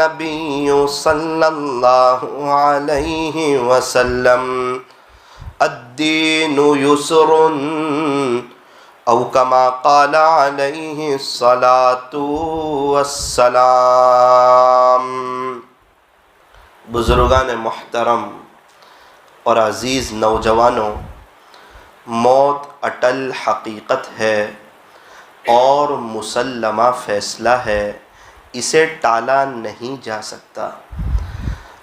النبی صلی اللہ علیہ وسلم الدین یسر او کما قال علیہ الصلاۃ والسلام۔ بزرگان محترم اور عزیز نوجوانوں، موت اٹل حقیقت ہے اور مسلمہ فیصلہ ہے، اسے ٹالا نہیں جا سکتا۔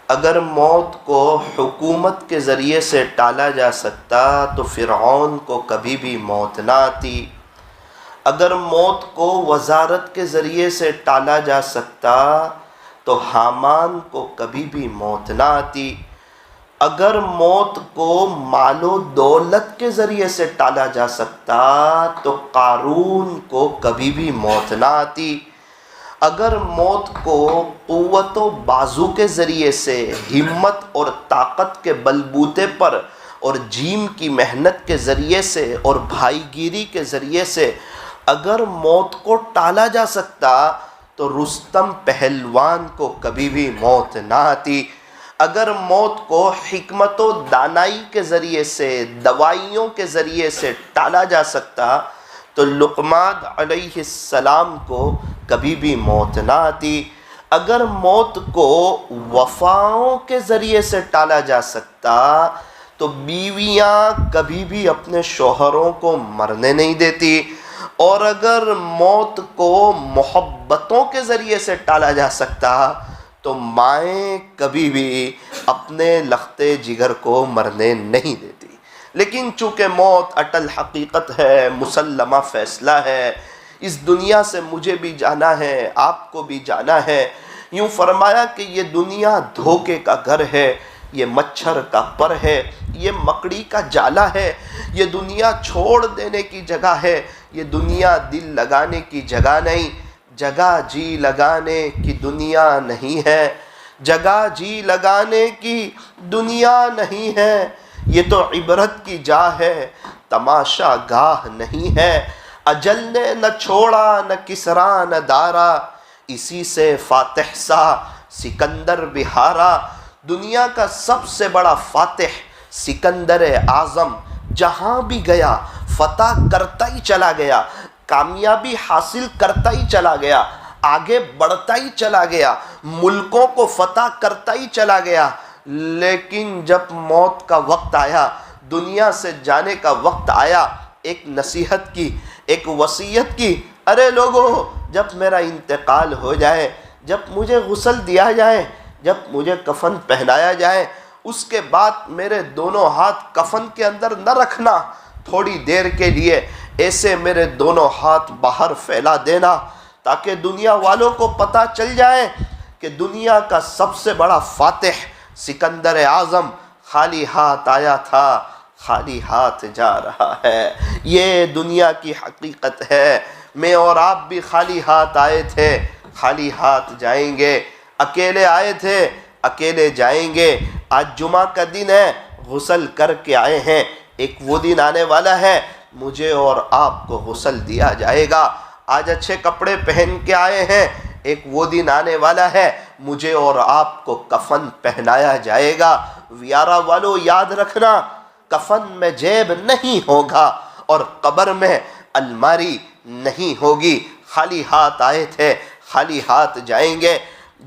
اگر موت کو حکومت کے ذریعے سے ٹالا جا سکتا تو فرعون کو کبھی بھی موت نہ آتی۔ اگر موت کو وزارت کے ذریعے سے ٹالا جا سکتا تو حامان کو کبھی بھی موت نہ آتی۔ اگر موت کو مال و دولت کے ذریعے سے ٹالا جا سکتا تو قارون کو کبھی بھی موت نہ آتی۔ اگر موت کو قوت و بازو کے ذریعے سے، ہمت اور طاقت کے بلبوتے پر اور جیم کی محنت کے ذریعے سے اور بھائی گیری کے ذریعے سے اگر موت کو ٹالا جا سکتا تو رستم پہلوان کو کبھی بھی موت نہ آتی۔ اگر موت کو حکمت و دانائی کے ذریعے سے، دوائیوں کے ذریعے سے ٹالا جا سکتا تو لقمان علیہ السلام کو کبھی بھی موت نہ آتی۔ اگر موت کو وفاؤں کے ذریعے سے ٹالا جا سکتا تو بیویاں کبھی بھی اپنے شوہروں کو مرنے نہیں دیتی، اور اگر موت کو محبتوں کے ذریعے سے ٹالا جا سکتا تو مائیں کبھی بھی اپنے لختے جگر کو مرنے نہیں دیتی۔ لیکن چونکہ موت اٹل حقیقت ہے، مسلمہ فیصلہ ہے، اس دنیا سے مجھے بھی جانا ہے، آپ کو بھی جانا ہے۔ یوں فرمایا کہ یہ دنیا دھوکے کا گھر ہے، یہ مچھر کا پر ہے، یہ مکڑی کا جالا ہے، یہ دنیا چھوڑ دینے کی جگہ ہے، یہ دنیا دل لگانے کی جگہ نہیں، جگہ جی لگانے کی دنیا نہیں ہے، جگہ جی لگانے کی دنیا نہیں ہے، یہ تو عبرت کی جا ہے، تماشا گاہ نہیں ہے۔ اجل نے نہ چھوڑا نہ کسرا نہ دارا، اسی سے فاتح سا سکندر بھی ہارا۔ دنیا کا سب سے بڑا فاتح سکندر اعظم جہاں بھی گیا فتح کرتا ہی چلا گیا، کامیابی حاصل کرتا ہی چلا گیا، آگے بڑھتا ہی چلا گیا، ملکوں کو فتح کرتا ہی چلا گیا۔ لیکن جب موت کا وقت آیا، دنیا سے جانے کا وقت آیا، ایک نصیحت کی، ایک وصیت کی، ارے لوگو جب میرا انتقال ہو جائے، جب مجھے غسل دیا جائے، جب مجھے کفن پہنایا جائے، اس کے بعد میرے دونوں ہاتھ کفن کے اندر نہ رکھنا، تھوڑی دیر کے لیے ایسے میرے دونوں ہاتھ باہر پھیلا دینا تاکہ دنیا والوں کو پتہ چل جائے کہ دنیا کا سب سے بڑا فاتح سکندر اعظم خالی ہاتھ آیا تھا، خالی ہاتھ جا رہا ہے۔ یہ دنیا کی حقیقت ہے۔ میں اور آپ بھی خالی ہاتھ آئے تھے، خالی ہاتھ جائیں گے، اکیلے آئے تھے، اکیلے جائیں گے۔ آج جمعہ کا دن ہے، غسل کر کے آئے ہیں، ایک وہ دن آنے والا ہے مجھے اور آپ کو غسل دیا جائے گا۔ آج اچھے کپڑے پہن کے آئے ہیں، ایک وہ دن آنے والا ہے مجھے اور آپ کو کفن پہنایا جائے گا۔ ویارہ والو یاد رکھنا، کفن میں جیب نہیں ہوگا اور قبر میں الماری نہیں ہوگی۔ خالی ہاتھ آئے تھے، خالی ہاتھ جائیں گے۔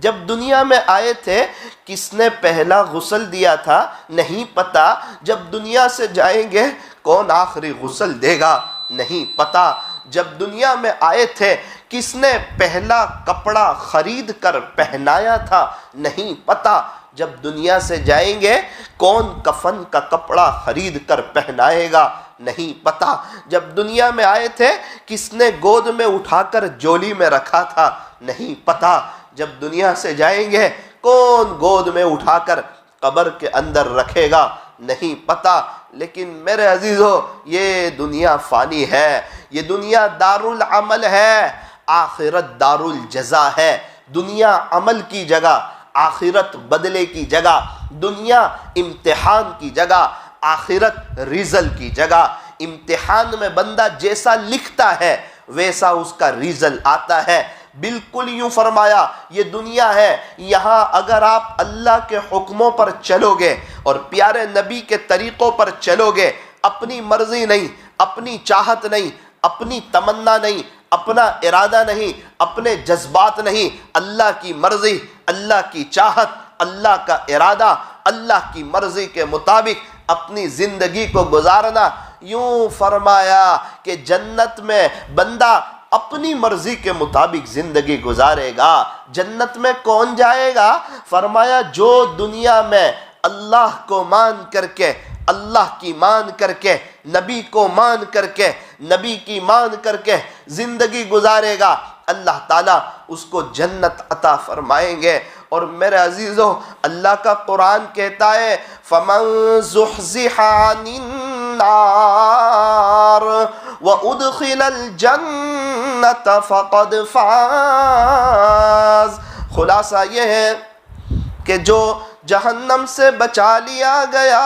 جب دنیا میں آئے تھے کس نے پہلا غسل دیا تھا نہیں پتا، جب دنیا سے جائیں گے کون آخری غسل دے گا نہیں پتا۔ جب دنیا میں آئے تھے کس نے پہلا کپڑا خرید کر پہنایا تھا نہیں پتا۔ جب دنیا سے جائیں گے کون کفن کا کپڑا خرید کر پہنائے گا نہیں پتا۔ جب دنیا میں آئے تھے کس نے گود میں اٹھا کر جولی میں رکھا تھا نہیں پتا۔ جب دنیا سے جائیں گے کون گود میں اٹھا کر قبر کے اندر رکھے گا نہیں پتا۔ لیکن میرے عزیزو، یہ دنیا فانی ہے، یہ دنیا دارالعمل ہے، آخرت دارالجزا ہے۔ دنیا عمل کی جگہ، آخرت بدلے کی جگہ، دنیا امتحان کی جگہ، آخرت رزلٹ کی جگہ۔ امتحان میں بندہ جیسا لکھتا ہے ویسا اس کا رزلٹ آتا ہے۔ بالکل یوں فرمایا یہ دنیا ہے، یہاں اگر آپ اللہ کے حکموں پر چلو گے اور پیارے نبی کے طریقوں پر چلو گے، اپنی مرضی نہیں، اپنی چاہت نہیں، اپنی تمنا نہیں، اپنا ارادہ نہیں، اپنے جذبات نہیں، اللہ کی مرضی، اللہ کی چاہت، اللہ کا ارادہ، اللہ کی مرضی کے مطابق اپنی زندگی کو گزارنا۔ یوں فرمایا کہ جنت میں بندہ اپنی مرضی کے مطابق زندگی گزارے گا۔ جنت میں کون جائے گا؟ فرمایا جو دنیا میں اللہ کو مان کر کے، اللہ کی مان کر کے، نبی کو مان کر کے، نبی کی مان کر کے زندگی گزارے گا، اللہ تعالیٰ اس کو جنت عطا فرمائیں گے۔ اور میرے عزیزو، اللہ کا قرآن کہتا ہے فَمَن زُحْزِحَ عَنِ النَّارِ وَأُدْخِلَ الْجَنَّةَ فَقَدْ فَازَ۔ خلاصہ یہ ہے کہ جو جہنم سے بچا لیا گیا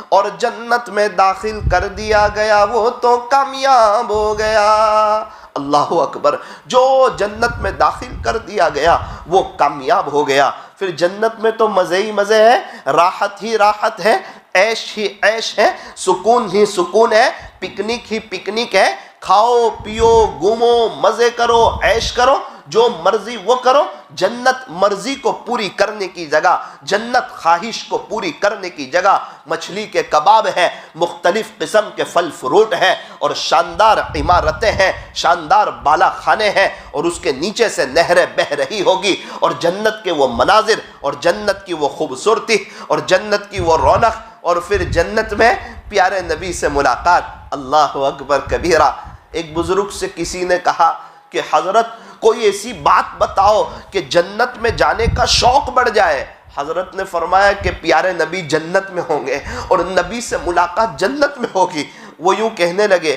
اور جنت میں داخل کر دیا گیا وہ تو کامیاب ہو گیا۔ اللہ اکبر، جو جنت میں داخل کر دیا گیا وہ کامیاب ہو گیا۔ پھر جنت میں تو مزے ہی مزے ہیں، راحت ہی راحت ہے، عیش ہی عیش ہے، سکون ہی سکون ہے، پکنک ہی پکنک ہے، کھاؤ پیو گھومو مزے کرو عیش کرو، جو مرضی وہ کرو۔ جنت مرضی کو پوری کرنے کی جگہ، جنت خواہش کو پوری کرنے کی جگہ، مچھلی کے کباب ہیں، مختلف قسم کے پھل فروٹ ہیں، اور شاندار عمارتیں ہیں، شاندار بالا خانے ہیں، اور اس کے نیچے سے نہریں بہہ رہی ہوگی، اور جنت کے وہ مناظر، اور جنت کی وہ خوبصورتی، اور جنت کی وہ رونق، اور پھر جنت میں پیارے نبی سے ملاقات۔ اللہ اکبر کبیرہ۔ ایک بزرگ سے کسی نے کہا کہ حضرت کوئی ایسی بات بتاؤ کہ جنت میں جانے کا شوق بڑھ جائے۔ حضرت نے فرمایا کہ پیارے نبی جنت میں ہوں گے اور نبی سے ملاقات جنت میں ہوگی۔ وہ یوں کہنے لگے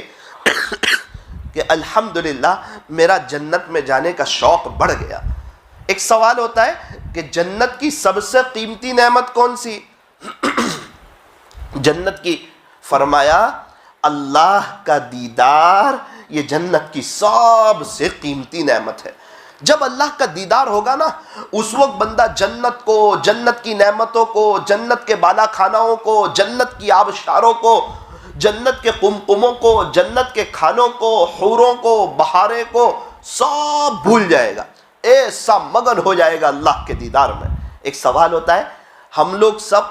کہ الحمدللہ میرا جنت میں جانے کا شوق بڑھ گیا۔ ایک سوال ہوتا ہے کہ جنت کی سب سے قیمتی نعمت کون سی؟ جنت کی، فرمایا اللہ کا دیدار یہ جنت کی سب سے قیمتی نعمت ہے۔ جب اللہ کا دیدار ہوگا نا، اس وقت بندہ جنت کو، جنت کی نعمتوں کو، جنت کے بالا خانوں کو، جنت کی آبشاروں کو، جنت کے قمقموں کو، جنت کے کھانوں کو، حوروں کو، بہارے کو سب بھول جائے گا، ایسا مگن ہو جائے گا اللہ کے دیدار میں۔ ایک سوال ہوتا ہے ہم لوگ سب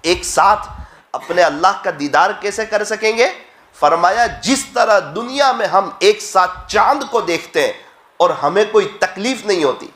ایک ساتھ اپنے اللہ کا دیدار کیسے کر سکیں گے؟ فرمایا جس طرح دنیا میں ہم ایک ساتھ چاند کو دیکھتے ہیں اور ہمیں کوئی تکلیف نہیں ہوتی،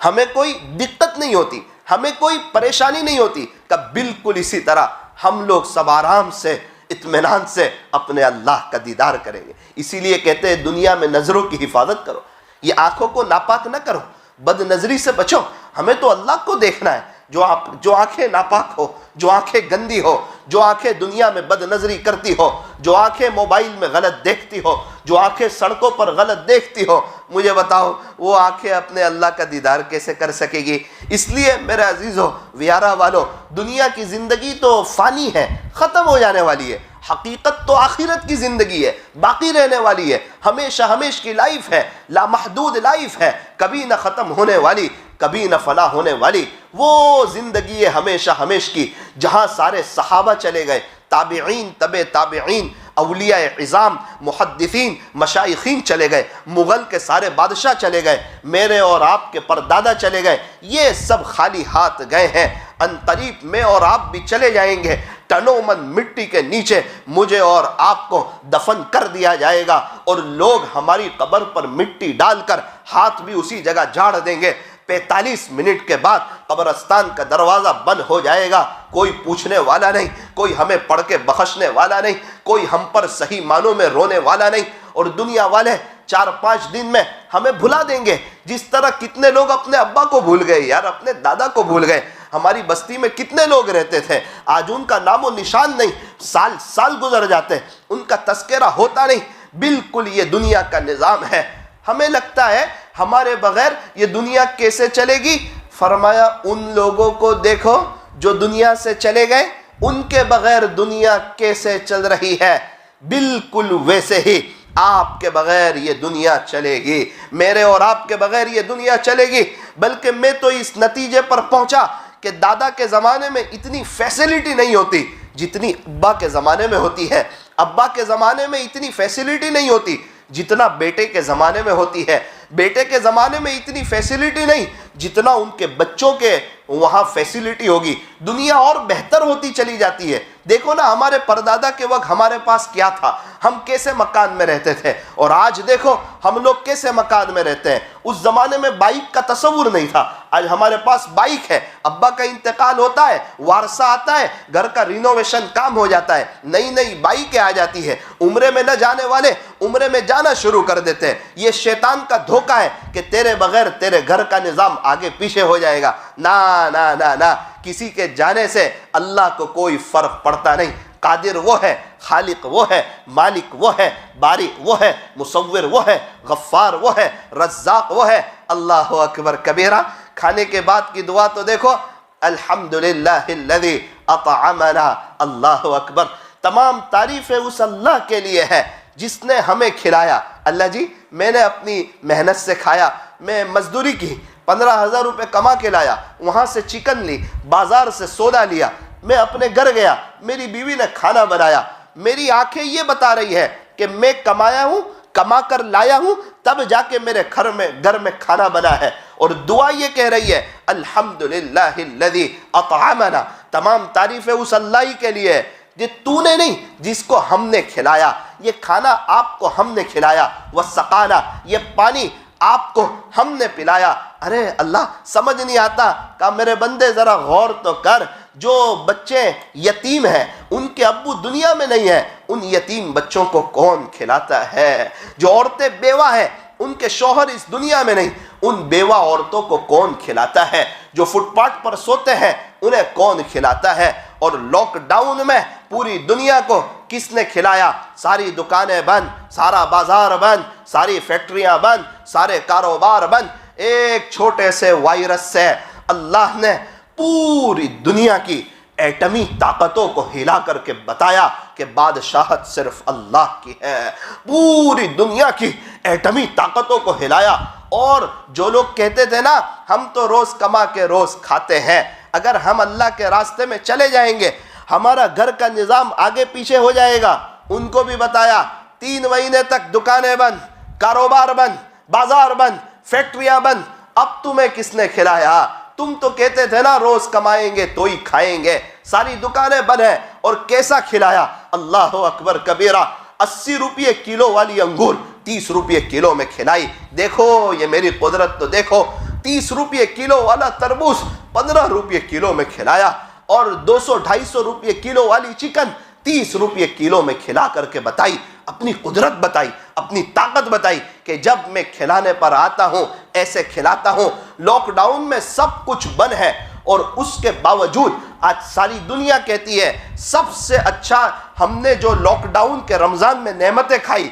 ہمیں کوئی دقت نہیں ہوتی، ہمیں کوئی پریشانی نہیں ہوتی، کہ بالکل اسی طرح ہم لوگ سب آرام سے اطمینان سے اپنے اللہ کا دیدار کریں گے۔ اسی لیے کہتے ہیں دنیا میں نظروں کی حفاظت کرو، یہ آنکھوں کو ناپاک نہ کرو، بد نظری سے بچو۔ ہمیں تو اللہ کو دیکھنا ہے۔ جو آنکھیں ناپاک ہو، جو آنکھیں گندی ہو، جو آنکھیں دنیا میں بد نظری کرتی ہو، جو آنکھیں موبائل میں غلط دیکھتی ہو، جو آنکھیں سڑکوں پر غلط دیکھتی ہو، مجھے بتاؤ وہ آنکھیں اپنے اللہ کا دیدار کیسے کر سکے گی؟ اس لیے میرے عزیزو ویارہ والو، دنیا کی زندگی تو فانی ہے، ختم ہو جانے والی ہے، حقیقت تو آخرت کی زندگی ہے، باقی رہنے والی ہے، ہمیشہ ہمیش کی لائف ہے، لامحدود لائف ہے، کبھی نہ ختم ہونے والی، کبھی نہ فنا ہونے والی۔ وہ زندگی ہے ہمیشہ ہمیش کی، جہاں سارے صحابہ چلے گئے، تابعین، تبع تابعین، اولیاء عظام، محدثین، مشائخین چلے گئے، مغل کے سارے بادشاہ چلے گئے، میرے اور آپ کے پردادا چلے گئے، یہ سب خالی ہاتھ گئے ہیں۔ ان قریب میں اور آپ بھی چلے جائیں گے، ٹنوں من مٹی کے نیچے مجھے اور آپ کو دفن کر دیا جائے گا، اور لوگ ہماری قبر پر مٹی ڈال کر ہاتھ بھی اسی جگہ جھاڑ دیں گے۔ 45 منٹ کے بعد قبرستان کا دروازہ بند ہو جائے گا، کوئی پوچھنے والا نہیں، کوئی ہمیں پڑھ کے بخشنے والا نہیں، کوئی ہم پر صحیح معنوں میں رونے والا نہیں، اور دنیا والے 4-5 دن میں ہمیں بھلا دیں گے، جس طرح کتنے لوگ اپنے ابا کو بھول گئے یار، اپنے دادا کو بھول گئے۔ ہماری بستی میں کتنے لوگ رہتے تھے، آج ان کا نام و نشان نہیں، سال گزر جاتے، ان کا تذکرہ ہوتا نہیں۔ بالکل یہ دنیا کا نظام ہے۔ ہمیں لگتا ہے ہمارے بغیر یہ دنیا کیسے چلے گی؟ فرمایا ان لوگوں کو دیکھو جو دنیا سے چلے گئے، ان کے بغیر دنیا کیسے چل رہی ہے؟ بالکل ویسے ہی آپ کے بغیر یہ دنیا چلے گی، میرے اور آپ کے بغیر یہ دنیا چلے گی۔ بلکہ میں تو اس نتیجے پر پہنچا کہ دادا کے زمانے میں اتنی فیسلٹی نہیں ہوتی جتنی ابا کے زمانے میں ہوتی ہے، ابا کے زمانے میں اتنی فیسلٹی نہیں ہوتی جتنا بیٹے کے زمانے میں ہوتی ہے، بیٹے کے زمانے میں اتنی فیسلٹی نہیں جتنا ان کے بچوں کے وہاں فیسلٹی ہوگی۔ دنیا اور بہتر ہوتی چلی جاتی ہے۔ دیکھو نا، ہمارے پردادا کے وقت ہمارے پاس کیا تھا، ہم کیسے مکان میں رہتے تھے، اور آج دیکھو ہم لوگ کیسے مکان میں رہتے ہیں۔ اس زمانے میں بائک کا تصور نہیں تھا، آج ہمارے پاس بائک ہے، ابا کا انتقال ہوتا ہے، وارثہ آتا ہے، گھر کا رینوویشن کام ہو جاتا ہے، نئی نئی بائکیں آ جاتی ہے، عمرے میں نہ جانے والے عمرے میں جانا شروع کر دیتے ہیں۔ یہ شیطان کا دھوکہ ہے کہ تیرے بغیر تیرے گھر کا نظام آگے پیچھے ہو جائے گا۔ نا نا نا نا، کسی کے جانے سے اللہ کو کوئی فرق پڑتا نہیں۔ قادر وہ ہے، خالق وہ ہے، مالک وہ ہے، باری وہ ہے، مصور وہ ہے، غفار وہ ہے، رزاق وہ ہے۔ اللہ اکبر کبیرہ۔ کھانے کے بعد کی دعا تو دیکھو، الحمدللہ الذی اطعمنا۔ اللہ اکبر، تمام تعریفیں اس اللہ کے لیے ہے جس نے ہمیں کھلایا۔ اللہ جی، میں نے اپنی محنت سے کھایا، میں مزدوری کی، 15,000 روپے کما کے لایا، وہاں سے چکن لی، بازار سے سودا لیا، میں اپنے گھر گیا، میری بیوی نے کھانا بنایا، میری آنکھیں یہ بتا رہی ہے کہ میں کمایا ہوں، کما کر لایا ہوں، تب جا کے میرے گھر میں کھانا بنا ہے، اور دعا یہ کہہ رہی ہے الحمدللہ الذی اطعمنا۔ تمام تعریفیں اس اللہ ہی کے لیے ہے، یہ تو نے نہیں، جس کو ہم نے کھلایا۔ یہ کھانا آپ کو ہم نے کھلایا، وسقانا، یہ پانی آپ کو ہم نے پلایا۔ ارے اللہ، سمجھ نہیں آتا، کہا میرے بندے ذرا غور تو کر، جو بچے یتیم ہیں، ان کے ابو دنیا میں نہیں ہیں، ان یتیم بچوں کو کون کھلاتا ہے؟ جو عورتیں بیوہ ہیں، ان کے شوہر اس دنیا میں نہیں، ان بیوہ عورتوں کو کون کھلاتا ہے؟ جو فٹ پاتھ پر سوتے ہیں، انہیں کون کھلاتا ہے؟ اور لاک ڈاؤن میں پوری دنیا کو کس نے کھلایا؟ ساری دکانیں بند، سارا بازار بند، ساری فیکٹریاں بند، سارے کاروبار بند، ایک چھوٹے سے وائرس سے اللہ نے پوری دنیا کی ایٹمی طاقتوں کو ہلا کر کے بتایا کہ بادشاہت صرف اللہ کی ہے۔ پوری دنیا کی ایٹمی طاقتوں کو ہلایا، اور جو لوگ کہتے تھے نا ہم تو روز کما کے روز کھاتے ہیں، اگر ہم اللہ کے راستے میں چلے جائیں گے ہمارا گھر کا نظام آگے پیچھے ہو جائے گا، ان کو بھی بتایا 3 مہینے تک دکانیں بند، کاروبار بند، بازار بند، فیکٹریاں بند۔ اب تمہیں کس نے کھلایا؟ تم تو کہتے تھے نا روز کمائیں گے تو ہی کھائیں گے، ساری دکانیں بند ہیں، اور کیسا کھلایا؟ اللہ اکبر کبیرہ۔ 80 روپے کلو والی انگور 30 روپے کلو میں کھلائی۔ دیکھو یہ میری قدرت تو دیکھو، 30 روپے کلو والا تربوز 15 روپے کلو میں کھلایا، اور 200-250 روپے کلو والی چکن 30 روپے کلو میں کھلا کر کے بتائی، اپنی قدرت بتائی، اپنی طاقت بتائی کہ جب میں کھلانے پر آتا ہوں ایسے کھلاتا ہوں۔ لاک ڈاؤن میں سب کچھ بند ہے، اور اس کے باوجود آج ساری دنیا کہتی ہے سب سے اچھا ہم نے جو لاک ڈاؤن کے رمضان میں نعمتیں کھائی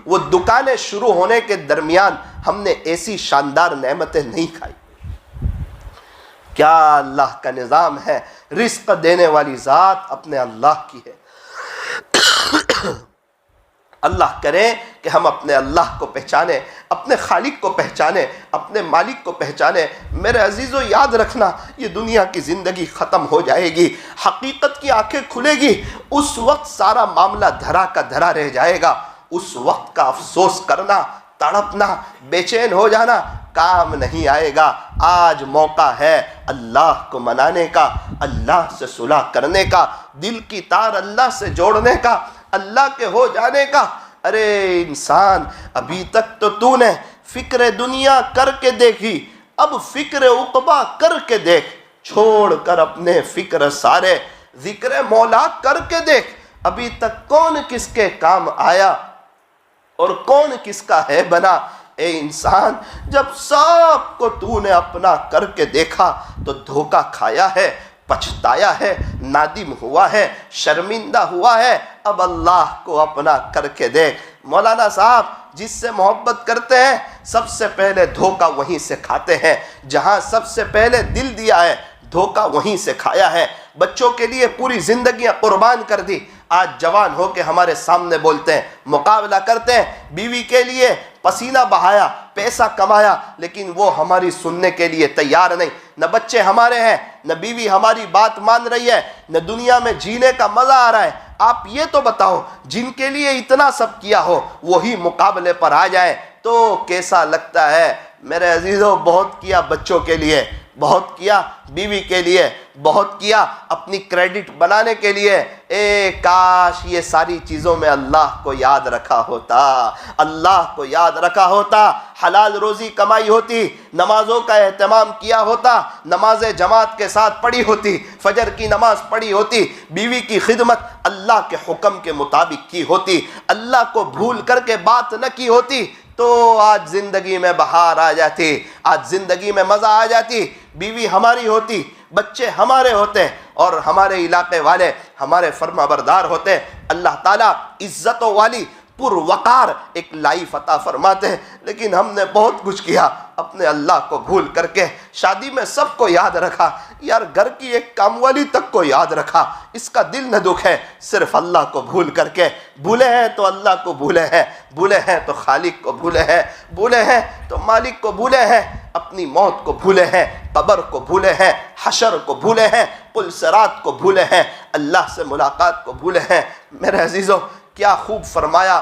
وہ دکانیں شروع ہونے کے درمیان ہم نے ایسی شاندار نعمتیں نہیں کھائی۔ کیا اللہ کا نظام ہے! رزق دینے والی ذات اپنے اللہ کی ہے۔ اللہ کرے کہ ہم اپنے اللہ کو پہچانیں، اپنے خالق کو پہچانیں، اپنے مالک کو پہچانیں۔ میرے عزیزو یاد رکھنا، یہ دنیا کی زندگی ختم ہو جائے گی، حقیقت کی آنکھیں کھلے گی، اس وقت سارا معاملہ دھرا کا دھرا رہ جائے گا۔ اس وقت کا افسوس کرنا، تڑپنا، بے چین ہو جانا کام نہیں آئے گا۔ آج موقع ہے اللہ کو منانے کا، اللہ سے صلح کرنے کا، دل کی تار اللہ سے جوڑنے کا، اللہ کے ہو جانے کا۔ ارے انسان، ابھی تک تو نے فکر دنیا کر کے دیکھی، اب فکر عقبہ کر کے دیکھ، چھوڑ کر اپنے فکر سارے ذکر مولا کر کے دیکھ۔ ابھی تک کون کس کے کام آیا اور کون کس کا ہے بنا؟ اے انسان، جب سب کو تو نے اپنا کر کے دیکھا تو دھوکہ کھایا ہے، پچھتایا ہے، نادم ہوا ہے، شرمندہ ہوا ہے۔ اب اللہ کو اپنا کر کے دیکھ۔ مولانا صاحب جس سے محبت کرتے ہیں سب سے پہلے دھوکہ وہیں سے کھاتے ہیں، جہاں سب سے پہلے دل دیا ہے دھوکہ وہیں سے کھایا ہے۔ بچوں کے لیے پوری زندگیاں قربان کر دی، آج جوان ہو کے ہمارے سامنے بولتے ہیں، مقابلہ کرتے ہیں، بیوی کے لیے پسینہ بہایا، پیسہ کمایا، لیکن وہ ہماری سننے کے لیے تیار نہیں۔ نہ بچے ہمارے ہیں، نہ بیوی ہماری بات مان رہی ہے، نہ دنیا میں جینے کا مزہ آ رہا ہے۔ آپ یہ تو بتاؤ، جن کے لیے اتنا سب کیا ہو وہی مقابلے پر آ جائیں تو کیسا لگتا ہے؟ میرے عزیزوں، بہت کیا بچوں کے لیے، بہت کیا بیوی کے لیے، بہت کیا اپنی کریڈٹ بنانے کے لیے۔ کاش یہ ساری چیزوں میں اللہ کو یاد رکھا ہوتا، اللہ کو یاد رکھا ہوتا، حلال روزی کمائی ہوتی، نمازوں کا اہتمام کیا ہوتا، نماز جماعت کے ساتھ پڑھی ہوتی، فجر کی نماز پڑھی ہوتی، بیوی کی خدمت اللہ کے حکم کے مطابق کی ہوتی، اللہ کو بھول کر کے بات نہ کی ہوتی، تو آج زندگی میں بہار آ جاتی، آج زندگی میں مزہ آ جاتی، بیوی ہماری ہوتی، بچے ہمارے ہوتے اور ہمارے علاقے والے ہمارے فرما بردار ہوتے۔ اللہ تعالیٰ عزتوں والی پر وقار ایک لائف عطا فرماتے ہیں، لیکن ہم نے بہت کچھ کیا، اپنے اللہ کو بھول کر کے شادی میں سب کو یاد رکھا، یار گھر کی ایک کام والی تک کو یاد رکھا، اس کا دل نہ دکھے، صرف اللہ کو بھول کر کے۔ بھولے ہیں تو اللہ کو بھولے ہیں، بھولے ہیں تو خالق کو بھولے ہیں، بھولے ہیں تو مالک کو بھولے ہیں، اپنی موت کو بھولے ہیں، قبر کو بھولے ہیں، حشر کو بھولے ہیں، پل صراط کو بھولے ہیں، اللہ سے ملاقات کو بھولے ہیں۔ میرے عزیزوں، کیا خوب فرمایا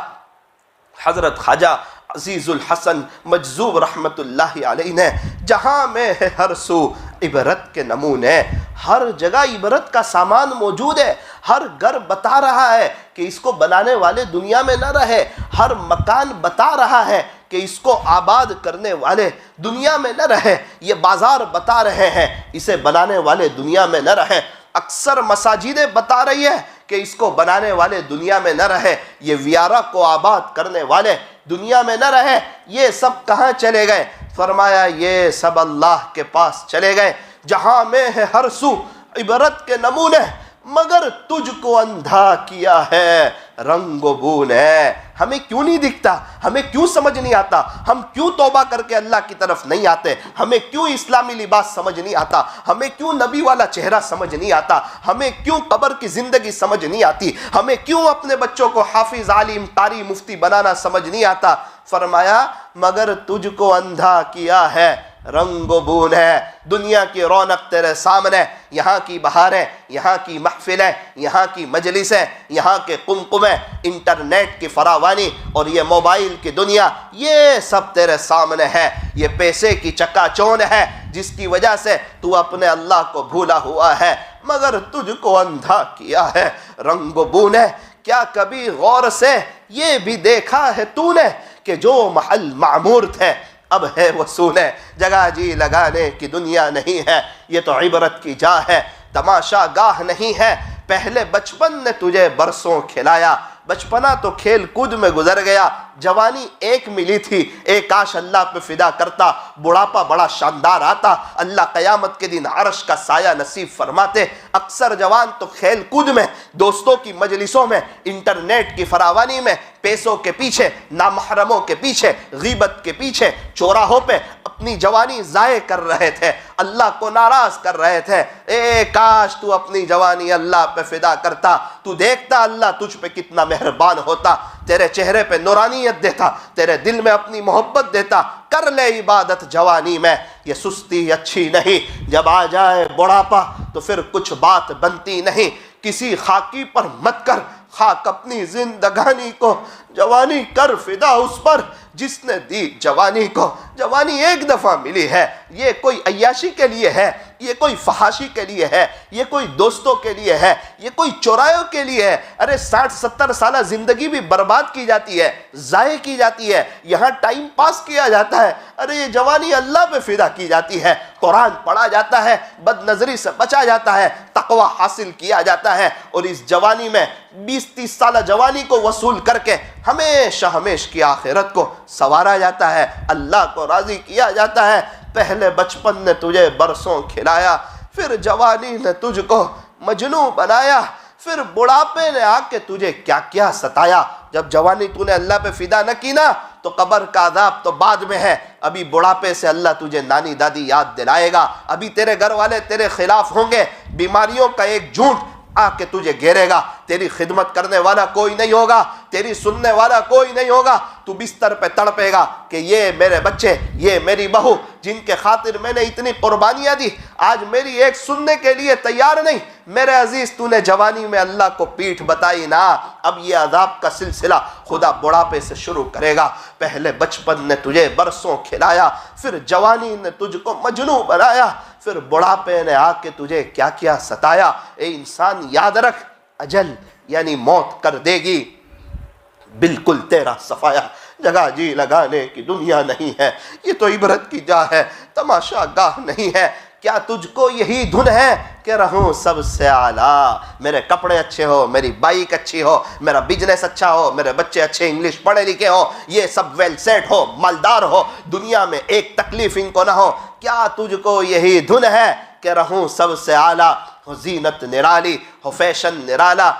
حضرت خواجہ عزیز الحسن مجذوب رحمت اللہ علیہ نے، جہاں میں ہے ہر سو عبرت کے نمونے، ہر جگہ عبرت کا سامان موجود ہے، ہر گھر بتا رہا ہے کہ اس کو بنانے والے دنیا میں نہ رہے، ہر مکان بتا رہا ہے کہ اس کو آباد کرنے والے دنیا میں نہ رہے، یہ بازار بتا رہے ہیں اسے بنانے والے دنیا میں نہ رہے، اکثر مساجدیں بتا رہی ہے کہ اس کو بنانے والے دنیا میں نہ رہے، یہ ویارہ کو آباد کرنے والے دنیا میں نہ رہے، یہ سب کہاں چلے گئے؟ فرمایا یہ سب اللہ کے پاس چلے گئے، جہاں میں ہے ہر سو عبرت کے نمونے، مگر تجھ کو اندھا کیا ہے رنگ و بو نے۔ ہمیں کیوں نہیں دکھتا؟ ہمیں کیوں سمجھ نہیں آتا؟ ہم کیوں توبہ کر کے اللہ کی طرف نہیں آتے؟ ہمیں کیوں اسلامی لباس سمجھ نہیں آتا؟ ہمیں کیوں نبی والا چہرہ سمجھ نہیں آتا؟ ہمیں کیوں قبر کی زندگی سمجھ نہیں آتی؟ ہمیں کیوں اپنے بچوں کو حافظ، عالم، قاری، مفتی بنانا سمجھ نہیں آتا؟ فرمایا مگر تجھ کو اندھا کیا ہے رنگ و بون ہے، دنیا کی رونق تیرے سامنے، یہاں کی بہاریں، یہاں کی محفلیں، یہاں کی مجلسیں، یہاں کے قمقمیں، انٹرنیٹ کی فراوانی اور یہ موبائل کی دنیا، یہ سب تیرے سامنے ہے، یہ پیسے کی چکا چون ہے جس کی وجہ سے تو اپنے اللہ کو بھولا ہوا ہے، مگر تجھ کو اندھا کیا ہے رنگ و بون ہے۔ کیا کبھی غور سے یہ بھی دیکھا ہے تو نے کہ جو محل معمور تھے اب ہے وہ سونے، جگہ جی لگانے کی دنیا نہیں ہے، یہ تو عبرت کی جا ہے، تماشا گاہ نہیں ہے۔ پہلے بچپن نے تجھے برسوں کھلایا، بچپنا تو کھیل کود میں گزر گیا، جوانی ایک ملی تھی، ایک کاش اللہ پہ فدا کرتا، بڑھاپا بڑا شاندار آتا، اللہ قیامت کے دن عرش کا سایہ نصیب فرماتے۔ اکثر جوان تو کھیل کود میں، دوستوں کی مجلسوں میں، انٹرنیٹ کی فراوانی میں، پیسوں کے پیچھے، نامحرموں کے پیچھے، غیبت کے پیچھے، چوراہوں پہ اپنی جوانی ضائع کر رہے تھے، اللہ کو ناراض کر رہے تھے۔ کاش تو اپنی جوانی اللہ پہ فدا کرتا، تو دیکھتا اللہ تجھ پہ کتنا مہربان ہوتا، تیرے چہرے پہ نورانیت دیتا، تیرے دل میں اپنی محبت دیتا۔ کر لے عبادت جوانی میں، یہ سستی اچھی نہیں، جب آ جائے بڑھاپا تو پھر کچھ بات بنتی نہیں۔ کسی خاکی پر مت کر خاک اپنی زندگانی کو، جوانی کر فدا اس پر جس نے دی جوانی کو۔ جوانی ایک دفعہ ملی ہے، یہ کوئی عیاشی کے لیے ہے، یہ کوئی فحاشی کے لیے ہے، یہ کوئی دوستوں کے لیے ہے، یہ کوئی چورایوں کے لیے ہے۔ ارے 60-70 سالہ زندگی بھی برباد کی جاتی ہے، ضائع کی جاتی ہے، یہاں ٹائم پاس کیا جاتا ہے۔ ارے یہ جوانی اللہ پہ فدا کی جاتی ہے، قرآن پڑھا جاتا ہے، بد نظری سے بچا جاتا ہے، تقوی حاصل کیا جاتا ہے، اور اس جوانی میں 20-30 سالہ جوانی کو وصول کر کے ہمیشہ ہمیش کی آخرت کو سنوارا جاتا ہے، اللہ کو راضی کیا جاتا ہے۔ پہلے بچپن نے تجھے برسوں کھلایا، پھر جوانی نے تجھ کو مجنوں بنایا، پھر بڑھاپے نے آ کے تجھے کیا کیا ستایا۔ جب جوانی تو نے اللہ پہ فدا نہ کی نا تو قبر کا عذاب تو بعد میں ہے، ابھی بڑھاپے سے اللہ تجھے نانی دادی یاد دلائے گا، ابھی تیرے گھر والے تیرے خلاف ہوں گے، بیماریوں کا ایک جھونٹ آ کے تجھے گھیرے گا، تیری خدمت کرنے والا کوئی نہیں ہوگا، تیری سننے والا کوئی نہیں ہوگا، تو بستر پہ تڑپے گا کہ یہ میرے بچے، یہ میری بہو جن کے خاطر میں نے اتنی قربانیاں دی، آج میری ایک سننے کے لیے تیار نہیں۔ میرے عزیز، تو نے جوانی میں اللہ کو پیٹھ بتائی نا، اب یہ عذاب کا سلسلہ خدا بڑھاپے سے شروع کرے گا۔ پہلے بچپن نے تجھے برسوں کھلایا، پھر جوانی نے تجھ کو مجنوں بنایا، پھر بڑھاپے نے آ کے تجھے کیا کیا ستایا۔ اے انسان یاد رکھ، اجل یعنی موت کر دے گی بالکل تیرا صفایا۔ جگہ جی لگانے کی دنیا نہیں ہے، یہ تو عبرت کی جا ہے، تماشا گاہ نہیں ہے۔ کیا تجھ کو یہی دھن ہے کہ رہوں سب سے اعلیٰ؟ میرے کپڑے اچھے ہو، میری بائک اچھی ہو، میرا بزنس اچھا ہو، میرے بچے اچھے انگلش پڑھے لکھے ہو، یہ سب ویل سیٹ ہو، مالدار ہو، دنیا میں ایک تکلیف ان کو نہ ہو۔ کیا تجھ کو یہی دھن ہے کہ رہوں سب سے اعلیٰ؟ ہو زینت نرالی، ہو فیشن نرالا،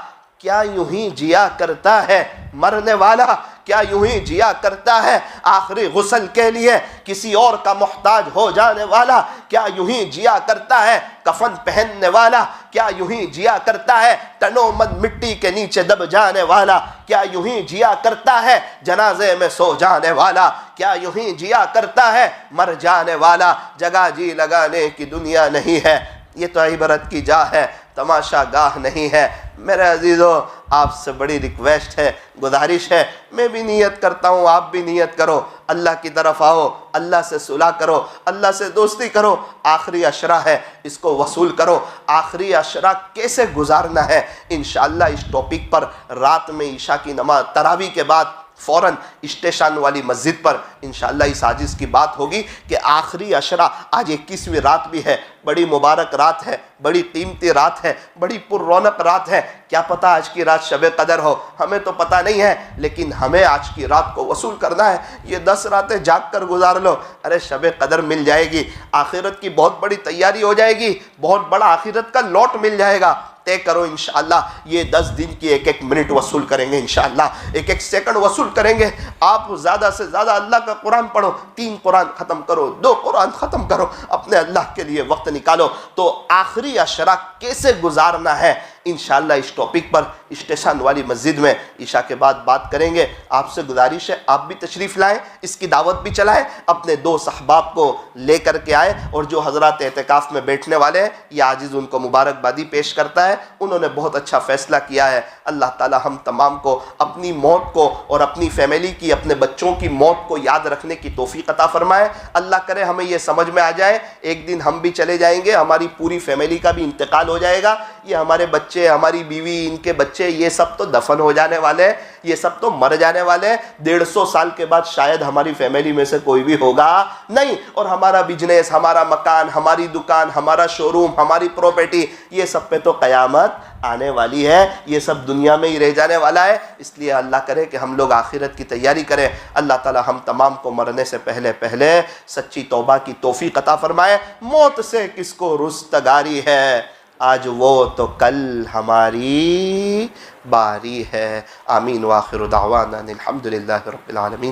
کیا یوں ہی جیا کرتا ہے مرنے والا؟ کیا یوں ہی جیا کرتا ہے آخری غسل کے لیے کسی اور کا محتاج ہو جانے والا؟ کیا یوں ہی جیا کرتا ہے کفن پہننے والا؟ کیا یوں ہی جیا کرتا ہے تنو من مٹی کے نیچے دب جانے والا؟ کیا یوں ہی جیا کرتا ہے جنازے میں سو جانے والا؟ کیا یوں ہی جیا کرتا ہے مر جانے والا؟ جگہ جی لگانے کی دنیا نہیں ہے، یہ تو عبرت کی جا ہے، تماشا گاہ نہیں ہے۔ میرے عزیزو، آپ سے بڑی ریکویسٹ ہے، گزارش ہے، میں بھی نیت کرتا ہوں، آپ بھی نیت کرو، اللہ کی طرف آؤ، اللہ سے صلح کرو، اللہ سے دوستی کرو۔ آخری عشرہ ہے، اس کو وصول کرو۔ آخری عشرہ کیسے گزارنا ہے، انشاءاللہ اس ٹاپک پر رات میں عشاء کی نماز تراویح کے بعد فوراً اسٹیشن والی مسجد پر انشاءاللہ اس عاجز کی بات ہوگی کہ آخری عشرہ، آج 21ویں رات بھی ہے، بڑی مبارک رات ہے، بڑی قیمتی رات ہے، بڑی پر رونق رات ہے۔ کیا پتہ آج کی رات شب قدر ہو، ہمیں تو پتہ نہیں ہے، لیکن ہمیں آج کی رات کو وصول کرنا ہے۔ یہ 10 راتیں جاگ کر گزار لو، ارے شب قدر مل جائے گی، آخرت کی بہت بڑی تیاری ہو جائے گی، بہت بڑا آخرت کا لوٹ مل جائے گا۔ طے کرو انشاءاللہ یہ 10 دن کی ایک ایک منٹ وصول کریں گے، انشاءاللہ ایک ایک سیکنڈ وصول کریں گے۔ آپ زیادہ سے زیادہ اللہ کا قرآن پڑھو، 3 قرآن ختم کرو، 2 قرآن ختم کرو، اپنے اللہ کے لیے وقت نکالو۔ تو آخری عشرہ کیسے گزارنا ہے انشاءاللہ اس ٹاپک پر اسٹیشن والی مسجد میں عشاء کے بعد بات کریں گے۔ آپ سے گزارش ہے آپ بھی تشریف لائیں، اس کی دعوت بھی چلائیں، اپنے 2 احباب کو لے کر کے آئیں، اور جو حضرات اعتکاف میں بیٹھنے والے ہیں یہ عاجز ان کو مبارکبادی پیش کرتا ہے، انہوں نے بہت اچھا فیصلہ کیا ہے۔ اللہ تعالی ہم تمام کو اپنی موت کو اور اپنی فیملی کی، اپنے بچوں کی موت کو یاد رکھنے کی توفیق عطا فرمائے۔ اللہ کرے ہمیں یہ سمجھ میں آ جائے ایک دن ہم بھی چلے جائیں گے، ہماری پوری فیملی کا بھی انتقال ہو جائے گا، یہ ہمارے بچے، ہماری بیوی، ان کے بچے، یہ سب تو دفن ہو جانے والے ہیں، یہ سب تو مر جانے والے ہیں۔ 150 سال کے بعد شاید ہماری فیملی میں سے کوئی بھی ہوگا نہیں، اور ہمارا بزنس، ہمارا مکان، ہماری دکان، ہمارا شو روم، ہماری پراپرٹی، یہ سب پہ تو قیامت آنے والی ہے، یہ سب دنیا میں ہی رہ جانے والا ہے۔ اس لیے اللہ کرے کہ ہم لوگ آخرت کی تیاری کریں۔ اللہ تعالی ہم تمام کو مرنے سے پہلے پہلے سچی توبہ کی توفیق عطا فرمائے۔ موت سے کس کو رستگاری ہے، آج وہ تو کل ہماری باری ہے۔ آمین۔ وآخر دعوانا الحمدللہ رب العالمین۔